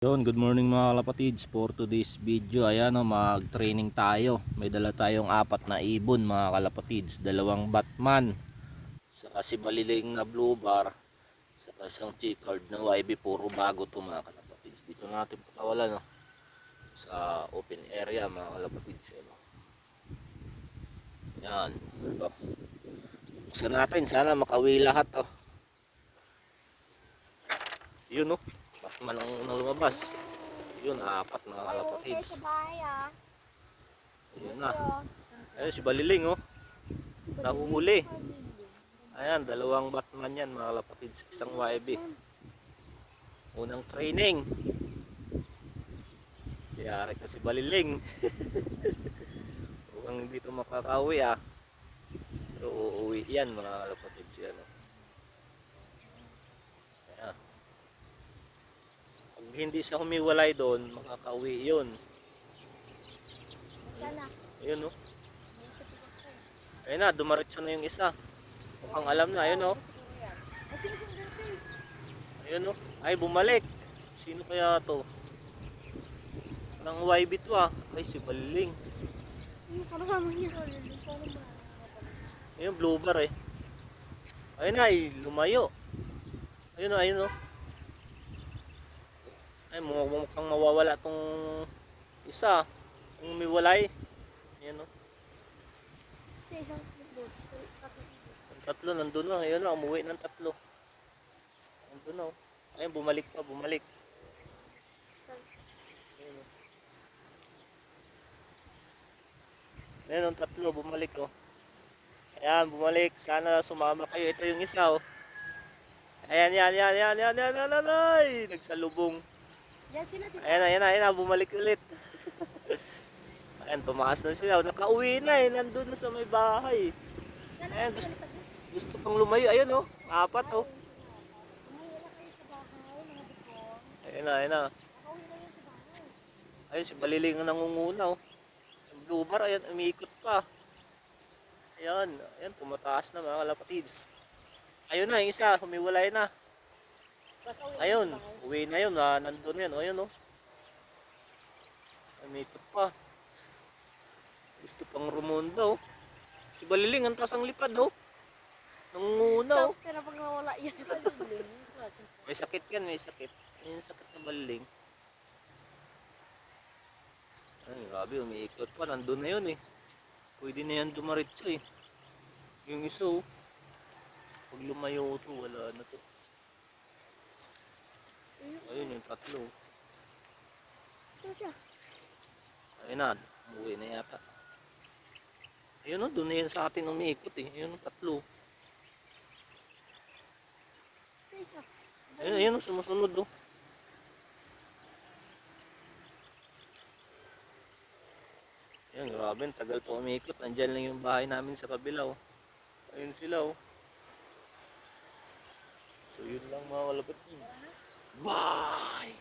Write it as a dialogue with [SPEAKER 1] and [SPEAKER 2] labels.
[SPEAKER 1] Yun, good morning mga kalapatids. For today's video, ayan o, mag-training tayo. May dala tayong 4 na ibon mga kalapatids. 2 Batman, saka si Baliling na Blue Bar, saka isang checkered na YB. Puro bago to mga kalapatids. Dito natin pakawalan, no? Sa open area mga kalapatids. Yan, ito. Buksan natin, sana makawi lahat to. Yun, no? Batman ang unang lumabas. Yun, 4 mga kalapatids. Ayun na. Ayun si Baliling, oh. Nahuhuli. Ayan, 2 Batman yan mga kalapatids. Isang YB. Unang training. Yari ka si Baliling. Mukhang hindi ito makakauwi, ah. Pero uuwi yan mga kalapatids. Yan, oh. Ayan. Pag hindi siya humiwalay doon, makakauwi yun. Ayun, oh. Ayun na, dumaritso na yung isa. Mukhang alam na, ayun, oh. Ayun, oh. Ay, bumalik. Sino kaya to? Parang YB to, ah. Ay, si Baliling. Ayun, blue bar, eh. Ayun na, ay, lumayo. Ayun, oh, ayun, oh. Ay, mukhang mawawala tong isa. Yung umiwalay. Ayun, oh. Ang tatlo nandun na. Ayun na, umuwi ng tatlo. Nandun na, oh. Ayun, bumalik pa, bumalik. Ayun, oh. Ayun, ang tatlo, bumalik, oh. Ayan, bumalik. Sana sumama kayo. Ito yung isa, oh. Ayan, yan. Ay, nagsalubong. Ayan, bumalik ulit. Ayan, tumaas na sila. Nakauwi na, eh. Nandun na sa may bahay. Ayan, gusto pang lumayo. Ayun, oh. 4, oh. Ayun na. Ayun, si Baliling ang nangunguna, oh. Yung blue bar, ayan, umiikot pa. Ayan, tumataas na mga kalapatids. Ayun na, yung isa, humiwalay na. Ayun, uwi na yun, nandun yan, ayun, oh. Umiikot pa. Gusto pang rumunda, oh. Si Baliling, ang taas ang lipad, oh. Nangunguna, oh.
[SPEAKER 2] Pero pag nawala yan,
[SPEAKER 1] May sakit yan, may sakit. Yung sakit na Baliling. Ay, grabe, umiikot pa. Nandun na yun, eh. Pwede na yan dumaritso, eh. Yung isa, oh. Pag lumayo to, wala na to. Ayun, yung tatlo. Ayun na, umuwi na yata. Ayun, oh, doon na yan sa atin umiikot, eh. Ayun, yung tatlo. Ayun, oh, sumusunod, oh. Ayun, grabe, tagal pa umiikot. Nandyan lang yung bahay namin sa kabila, oh. Ayun sila, oh. So, yun lang mga kalapatids. Bye!